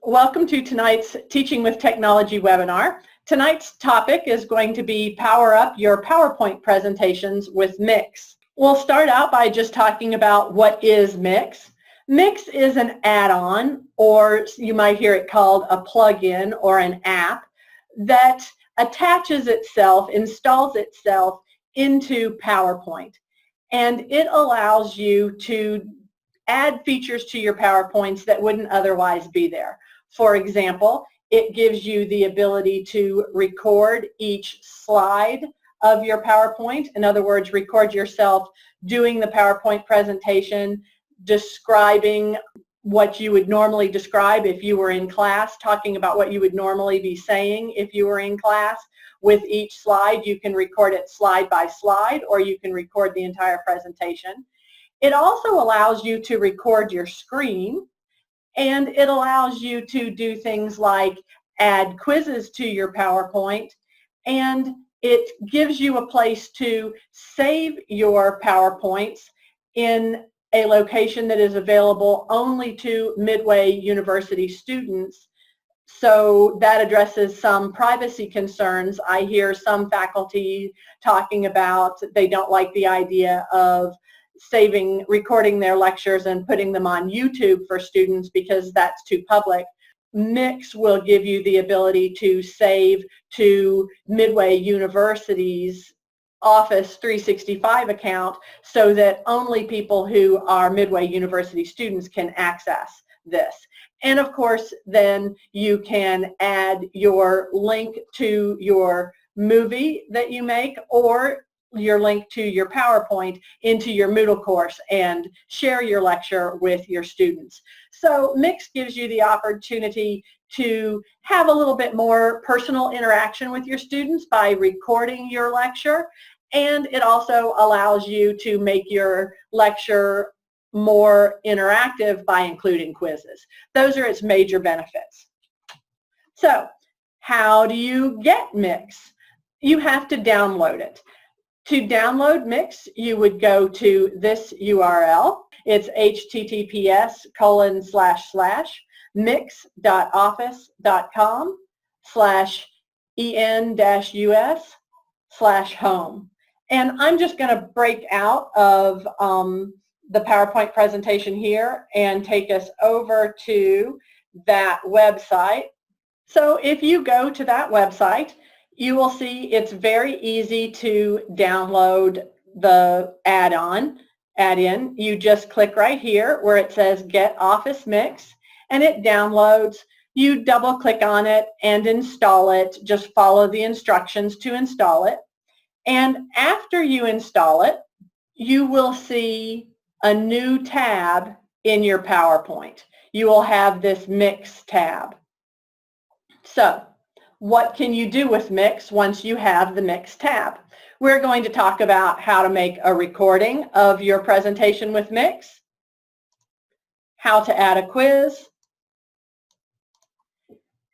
Welcome to tonight's Teaching with Technology webinar. Tonight's topic is going to be Power Up Your PowerPoint Presentations with Mix. We'll start out by just talking about what is Mix. Mix is an add-on, or you might hear it called a plug-in or an app, that attaches itself, installs itself into PowerPoint. And it allows you to add features to your PowerPoints that wouldn't otherwise be there. For example, it gives you the ability to record each slide of your PowerPoint. In other words, record yourself doing the PowerPoint presentation, describing what you would normally describe if you were in class, talking about what you would normally be saying if you were in class. With each slide, you can record it slide by slide, or you can record the entire presentation. It also allows you to record your screen, and it allows you to do things like add quizzes to your PowerPoint, and it gives you a place to save your PowerPoints in a location that is available only to Midway University students. So that addresses some privacy concerns. I hear some faculty talking about they don't like the idea of recording their lectures and putting them on YouTube for students because that's too public. Mix will give you the ability to save to Midway University's Office 365 account so that only people who are Midway University students can access this. And of course, then you can add your link to your movie that you make or your link to your PowerPoint into your Moodle course and share your lecture with your students. So Mix gives you the opportunity to have a little bit more personal interaction with your students by recording your lecture, and it also allows you to make your lecture more interactive by including quizzes. Those are its major benefits. So how do you get Mix? You have to download it. To download Mix, you would go to this URL. It's https://mix.office.com/en-us/home. And I'm just going to break out of the PowerPoint presentation here and take us over to that website. So if you go to that website, you will see it's very easy to download the add-in. You just click right here where it says Get Office Mix, and it downloads. You double click on it and install it. Just follow the instructions to install it. And after you install it, you will see a new tab in your PowerPoint. You will have this Mix tab. So what can you do with Mix once you have the Mix tab? We're going to talk about how to make a recording of your presentation with Mix, how to add a quiz,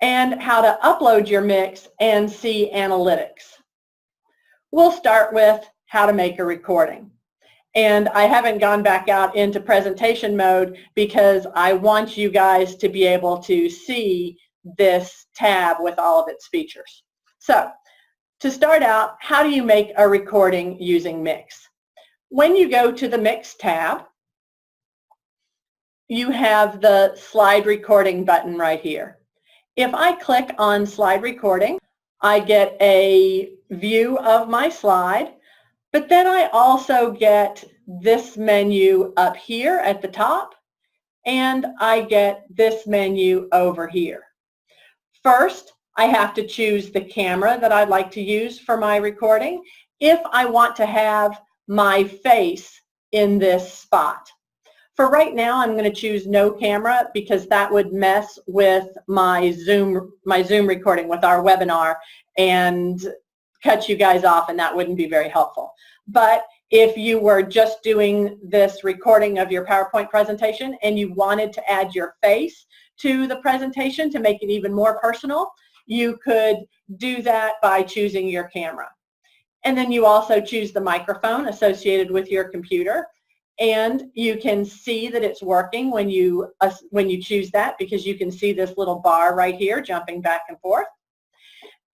and how to upload your Mix and see analytics. We'll start with how to make a recording. And I haven't gone back out into presentation mode because I want you guys to be able to see this tab with all of its features. So to start out, how do you make a recording using Mix? When you go to the Mix tab, you have the slide recording button right here. If I click on slide recording, I get a view of my slide, but then I also get this menu up here at the top, and I get this menu over here. First, I have to choose the camera that I'd like to use for my recording if I want to have my face in this spot. For right now, I'm going to choose no camera because that would mess with my Zoom recording with our webinar and cut you guys off, and that wouldn't be very helpful. But if you were just doing this recording of your PowerPoint presentation and you wanted to add your face to the presentation to make it even more personal, you could do that by choosing your camera. And then you also choose the microphone associated with your computer. and you can see that it's working when you choose that, because you can see this little bar right here jumping back and forth.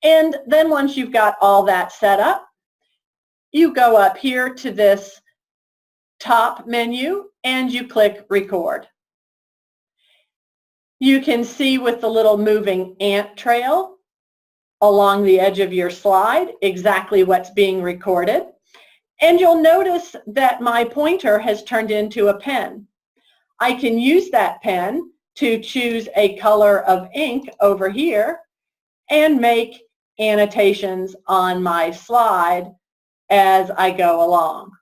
And then once you've got all that set up, you go up here to this top menu and you click record. You can see with the little moving ant trail along the edge of your slide exactly what's being recorded. And you'll notice that my pointer has turned into a pen. I can use that pen to choose a color of ink over here and make annotations on my slide as I go along.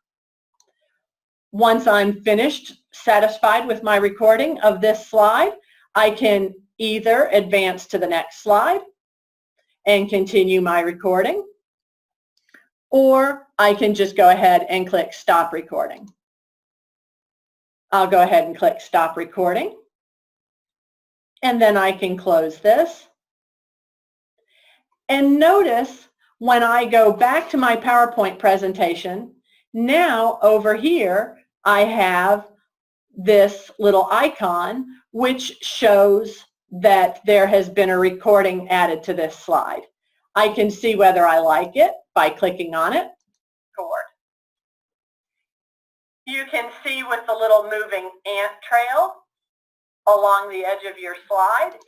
Once I'm finished, satisfied with my recording of this slide, I can either advance to the next slide and continue my recording, or I can just go ahead and click stop recording. I'll go ahead and click stop recording, and then I can close this. And notice when I go back to my PowerPoint presentation, now over here I have this little icon which shows that there has been a recording added to this slide. I can see whether I like it by clicking on it. Record. You can see with the little moving ant trail along the edge of your slide.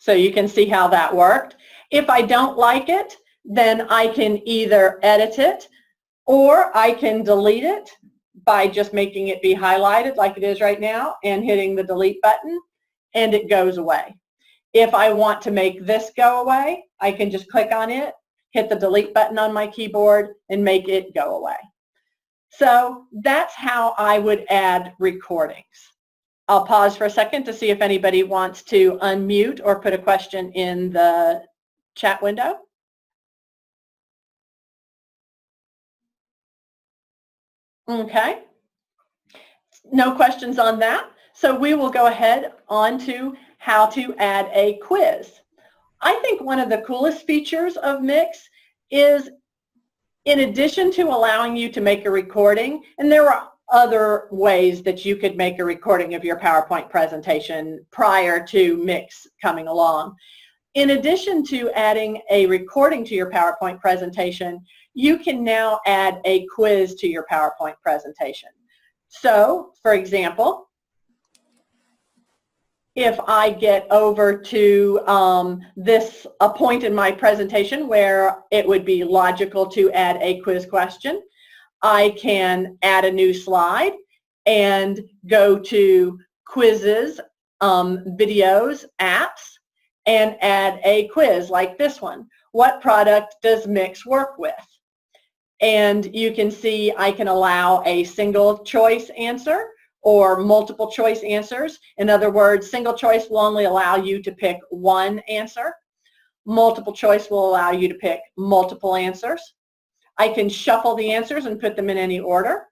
So you can see how that worked. If I don't like it, then I can either edit it or I can delete it by just making it be highlighted like it is right now and hitting the delete button, and it goes away. If I want to make this go away, I can just click on it, hit the delete button on my keyboard, and make it go away. So that's how I would add recordings. I'll pause for a second to see if anybody wants to unmute or put a question in the chat window. Okay. No questions on that. So we will go ahead on to how to add a quiz. I think one of the coolest features of Mix is, in addition to allowing you to make a recording, and there are other ways that you could make a recording of your PowerPoint presentation prior to Mix coming along. In addition to adding a recording to your PowerPoint presentation, you can now add a quiz to your PowerPoint presentation. So, for example, if I get over to a point in my presentation where it would be logical to add a quiz question, I can add a new slide and go to quizzes, videos, apps, and add a quiz like this one. What product does Mix work with? And you can see I can allow a single choice answer or multiple choice answers. In other words, single choice will only allow you to pick one answer. Multiple choice will allow you to pick multiple answers. I can shuffle the answers and put them in any order.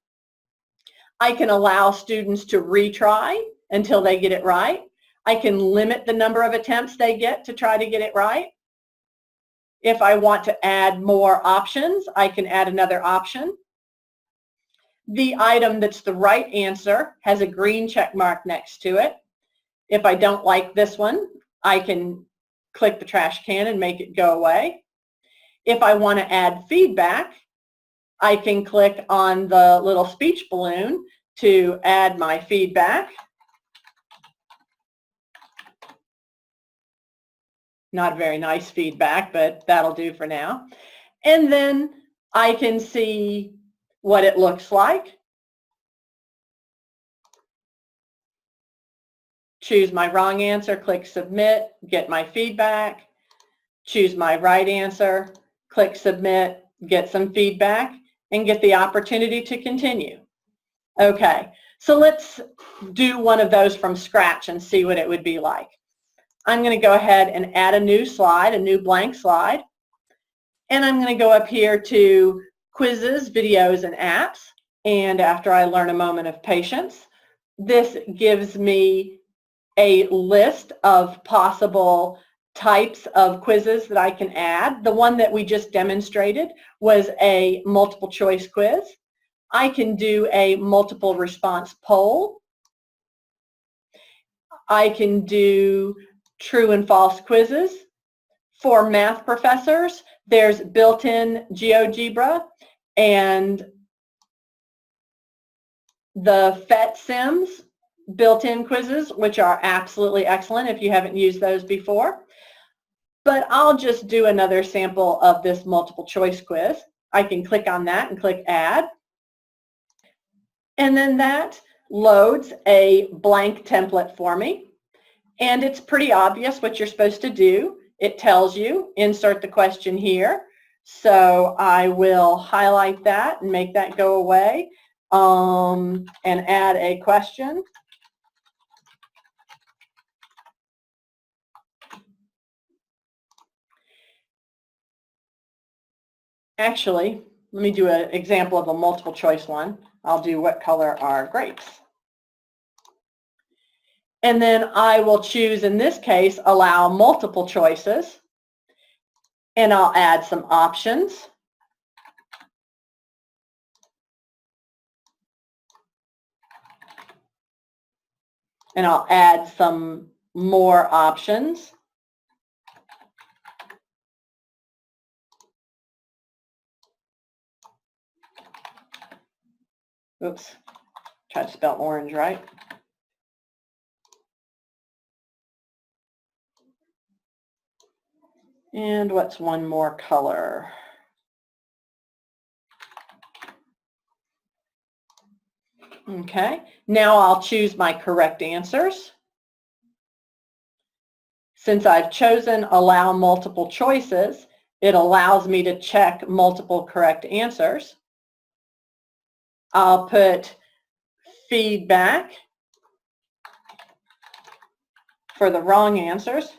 I can allow students to retry until they get it right. I can limit the number of attempts they get to try to get it right. If I want to add more options, I can add another option. The item that's the right answer has a green check mark next to it. If I don't like this one, I can click the trash can and make it go away. If I want to add feedback, I can click on the little speech balloon to add my feedback. Not very nice feedback, but that'll do for now. And then I can see what it looks like. Choose my wrong answer, click submit, get my feedback. Choose my right answer, click submit, get some feedback, and get the opportunity to continue. Okay, so let's do one of those from scratch and see what it would be like. I'm going to go ahead and add a new slide, a new blank slide. And I'm going to go up here to quizzes, videos, and apps. And after I learn a moment of patience, this gives me a list of possible types of quizzes that I can add. The one that we just demonstrated was a multiple choice quiz. I can do a multiple response poll. I can do true and false quizzes. For math professors, there's built-in GeoGebra and the PhET Sims built-in quizzes, which are absolutely excellent if you haven't used those before. But I'll just do another sample of this multiple choice quiz. I can click on that and click Add. And then that loads a blank template for me. And it's pretty obvious what you're supposed to do. It tells you, insert the question here. So I will highlight that and make that go away and add a question. Actually, let me do an example of a multiple choice one. I'll do what color are grapes. And then I will choose, in this case, allow multiple choices. And I'll add some options. And I'll add some more options. Oops, tried to spell orange right. And what's one more color? Okay, now I'll choose my correct answers. Since I've chosen allow multiple choices, it allows me to check multiple correct answers. I'll put feedback for the wrong answers.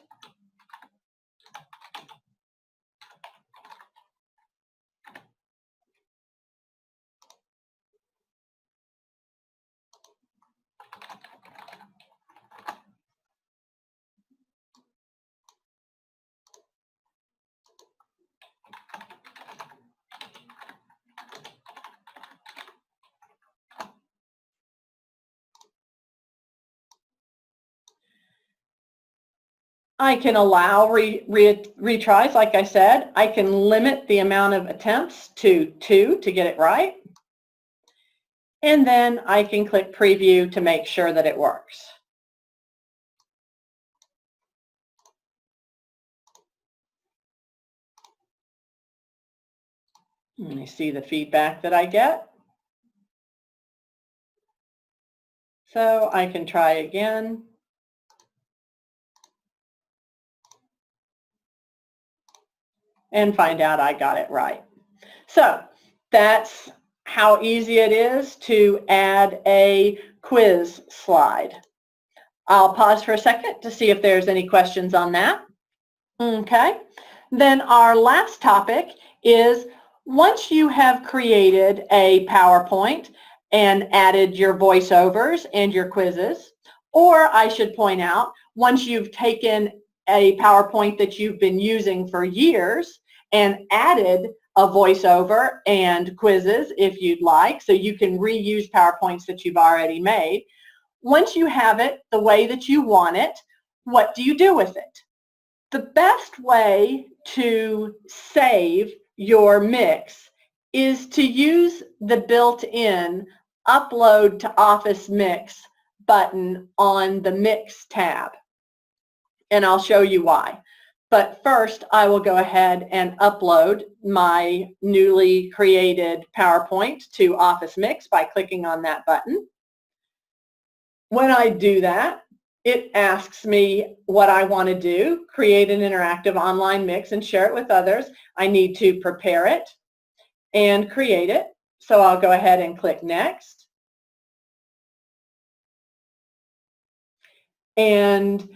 I can allow retries, like I said. I can limit the amount of attempts to 2 to get it right. And then I can click preview to make sure that it works. Let me see the feedback that I get. So I can try again. And find out I got it right. So that's how easy it is to add a quiz slide. I'll pause for a second to see if there's any questions on that. Okay. Then our last topic is, once you have created a PowerPoint and added your voiceovers and your quizzes, or I should point out, once you've taken a PowerPoint that you've been using for years and added a voiceover and quizzes if you'd like, so you can reuse PowerPoints that you've already made. Once you have it the way that you want it, what do you do with it? The best way to save your mix is to use the built-in Upload to Office Mix button on the Mix tab. And I'll show you why. But first, I will go ahead and upload my newly created PowerPoint to Office Mix by clicking on that button. When I do that, it asks me what I want to do, create an interactive online mix and share it with others. I need to prepare it and create it. So I'll go ahead and click Next. And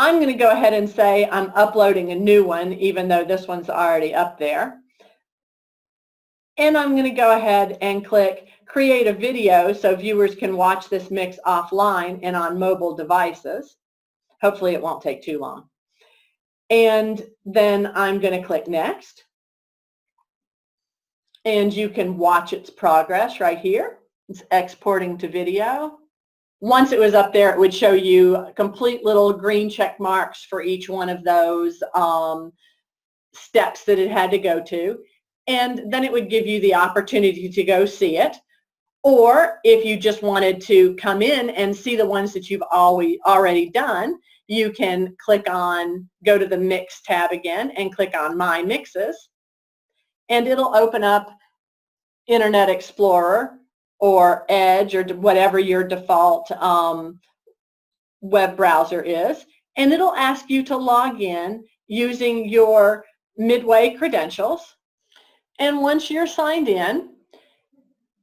I'm going to go ahead and say I'm uploading a new one, even though this one's already up there. And I'm going to go ahead and click Create a Video so viewers can watch this mix offline and on mobile devices. Hopefully it won't take too long. And then I'm going to click Next. and you can watch its progress right here. It's exporting to video. Once it was up there, it would show you complete little green check marks for each one of those steps that it had to go to. And then it would give you the opportunity to go see it. Or if you just wanted to come in and see the ones that you've already done, you can go to the Mix tab again and click on My Mixes. And it'll open up Internet Explorer or Edge or whatever your default web browser is. And it'll ask you to log in using your Midway credentials. And once you're signed in,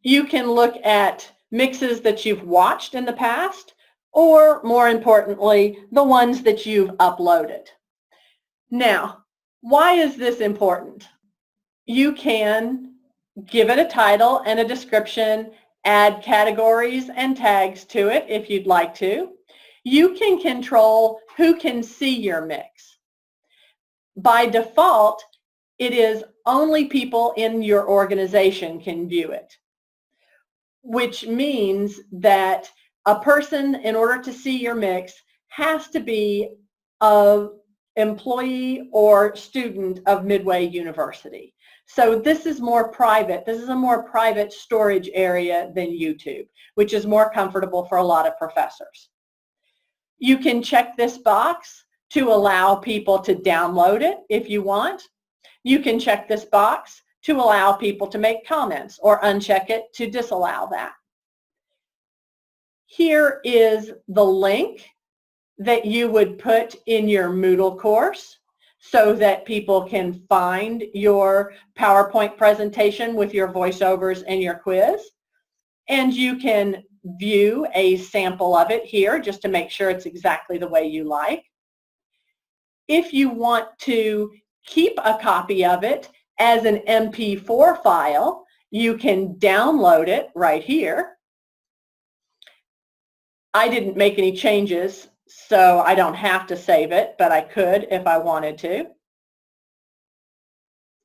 you can look at mixes that you've watched in the past, or more importantly, the ones that you've uploaded. Now, why is this important? You can give it a title and a description, add categories and tags to it if you'd like to. You can control who can see your mix. By default, it is only people in your organization can view it, which means that a person, in order to see your mix, has to be an employee or student of Midway University. So this is more private. This is a more private storage area than YouTube, which is more comfortable for a lot of professors. You can check this box to allow people to download it if you want. You can check this box to allow people to make comments, or uncheck it to disallow that. Here is the link that you would put in your Moodle course so that people can find your PowerPoint presentation with your voiceovers and your quiz. And you can view a sample of it here just to make sure it's exactly the way you like. If you want to keep a copy of it as an MP4 file, you can download it right here. I didn't make any changes, so I don't have to save it, but I could if I wanted to.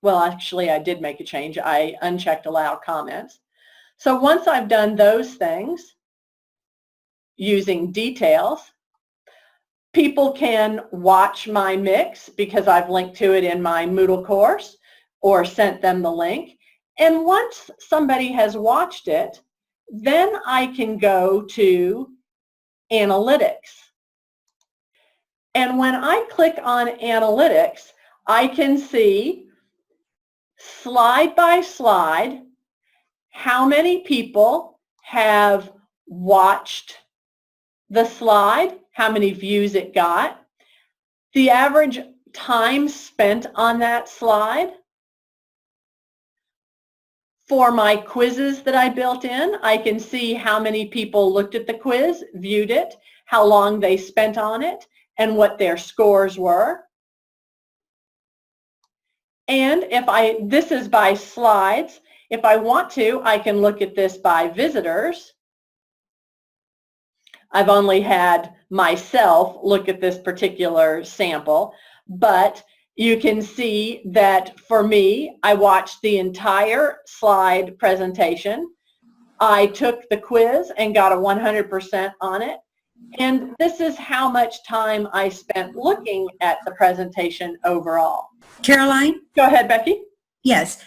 Well, actually, I did make a change. I unchecked allow comments. So once I've done those things using details, people can watch my mix because I've linked to it in my Moodle course or sent them the link. And once somebody has watched it, then I can go to Analytics. And when I click on Analytics, I can see slide by slide how many people have watched the slide, how many views it got, the average time spent on that slide. For my quizzes that I built in, I can see how many people looked at the quiz, viewed it, how long they spent on it, and what their scores were. And this is by slides. If I want to, I can look at this by visitors. I've only had myself look at this particular sample, but you can see that for me, I watched the entire slide presentation. I took the quiz and got a 100% on it. And this is how much time I spent looking at the presentation overall. Caroline? Go ahead, Becky. Yes.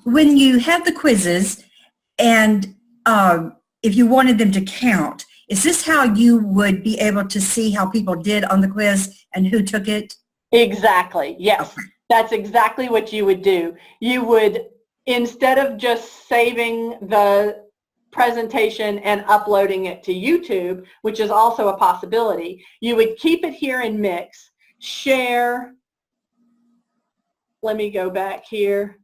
When you have the quizzes and if you wanted them to count, is this how you would be able to see how people did on the quiz and who took it? Exactly. Yes. Okay. That's exactly what you would do. You would, instead of just saving the presentation and uploading it to YouTube, which is also a possibility, you would keep it here in Mix, share. Let me go back here.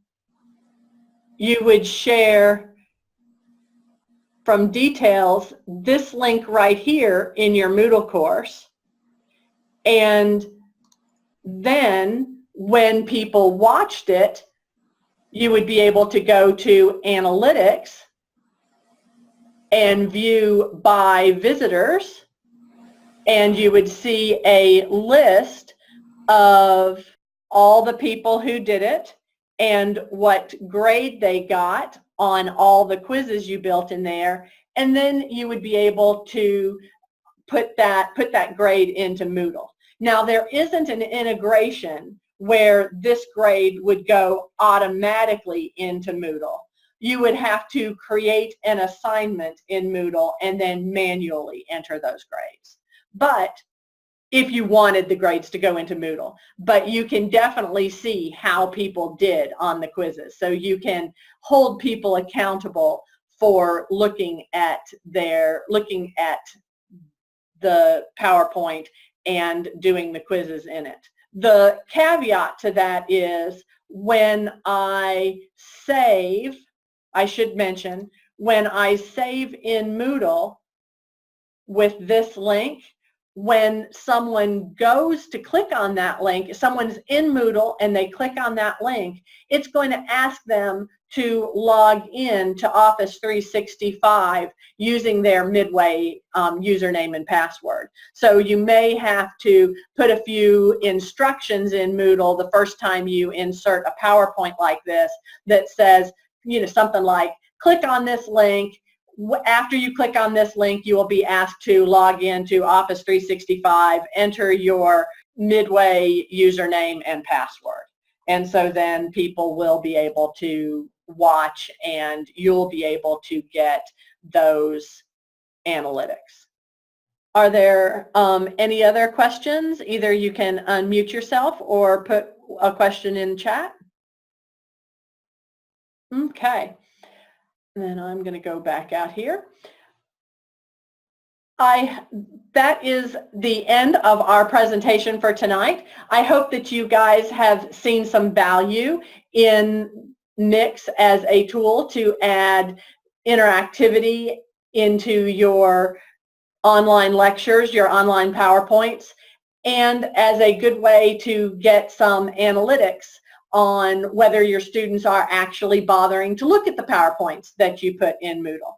You would share from details this link right here in your Moodle course, and then when people watched it, you would be able to go to Analytics and view by visitors, and you would see a list of all the people who did it and what grade they got on all the quizzes you built in there, and then you would be able to put that grade into Moodle. Now, there isn't an integration where this grade would go automatically into Moodle. You would have to create an assignment in Moodle and then manually enter those grades. But if you wanted the grades to go into Moodle, but you can definitely see how people did on the quizzes. So you can hold people accountable for looking at the PowerPoint and doing the quizzes in it. The caveat to that is when I save, I should mention, when I save in Moodle with this link, when someone goes to click on that link, if someone's in Moodle and they click on that link, it's going to ask them to log in to Office 365 using their Midway username and password. So you may have to put a few instructions in Moodle the first time you insert a PowerPoint like this that says, you know, something like, click on this link. After you click on this link, you will be asked to log into Office 365, enter your Midway username and password. And so then people will be able to watch and you'll be able to get those analytics. Are there any other questions? Either you can unmute yourself or put a question in chat. Okay. And then I'm going to go back out here. That is the end of our presentation for tonight. I hope that you guys have seen some value in Mix as a tool to add interactivity into your online lectures, your online PowerPoints, and as a good way to get some analytics on whether your students are actually bothering to look at the PowerPoints that you put in Moodle.